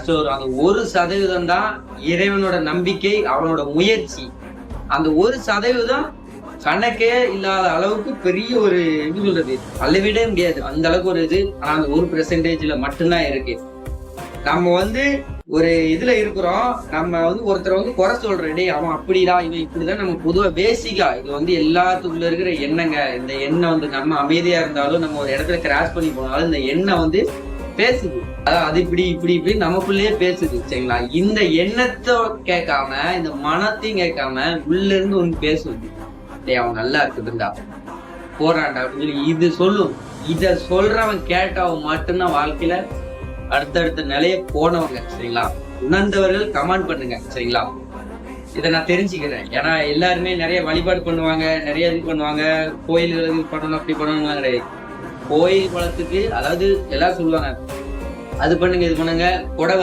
கஷ்டம் வரும். அந்த 1% தான் இறைவனோட நம்பிக்கை, அவனோட முயற்சி. அந்த 1% கணக்கே இல்லாத அளவுக்கு பெரிய ஒரு எப்படி சொல்றது, அளவிட முடியாது அந்த அளவுக்கு ஒரு இது. ஆனா அந்த 1% மட்டும்தான் இருக்கு. நம்ம ஒரு இதுல இருக்கிறோம், நம்ம ஒருத்தரை குறை சொல்றோம், டேய் அவன் அப்படிடா இவன் இப்படிதான். நம்ம பொதுவா பேசிக்கா இது எல்லாத்துக்குள்ள இருக்கிற எண்ணங்க. இந்த எண்ணம் நம்ம அமைதியா இருந்தாலும், நம்ம ஒரு இடத்துல கிராஸ் பண்ணி போனாலும் இந்த எண்ணம் பேசுது. அதாவது அது இப்படி இப்படி இப்படி நமக்குள்ளேயே பேசுது, சரிங்களா? இந்த எண்ணத்தை கேட்காம, இந்த மனத்தையும் கேட்காம உள்ள இருந்து பேசுவது, டேய் அவன் நல்லா இருக்குதுண்டா, போறான்டா அப்படின்னு சொல்லி இது சொல்லும். இத சொல்றவன் கேட்டவன் மட்டும்தான் வாழ்க்கையில அடுத்தடுத்த நிலைய போனவங்க, சரிங்களா? உணர்ந்தவர்கள் கமெண்ட் பண்ணுங்க, சரிங்களா? இதை நான் தெரிஞ்சுக்கிறேன். ஏன்னா எல்லாருமே நிறைய வழிபாடு பண்ணுவாங்க, நிறைய இது பண்ணுவாங்க, கோயில்களுக்கு பண்ணணும் அப்படி பண்ணணும் கிடையாது. கோயில் குளத்துக்கு அதாவது எல்லாரும் சொல்லுவாங்க அது பண்ணுங்க இது பண்ணுங்க, புடவை